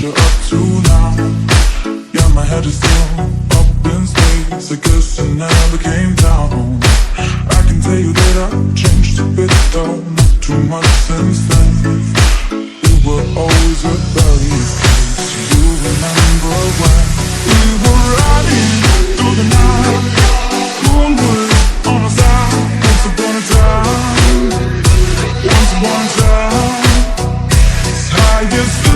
you're up to now. Yeah, my head is still up in space. I guess you never came down. I can tell you that I've changed a bit though, not too much since then. We were always a very close. You remember when we were riding through the night, moonwood on our side. Once upon a time, once upon a time, as high as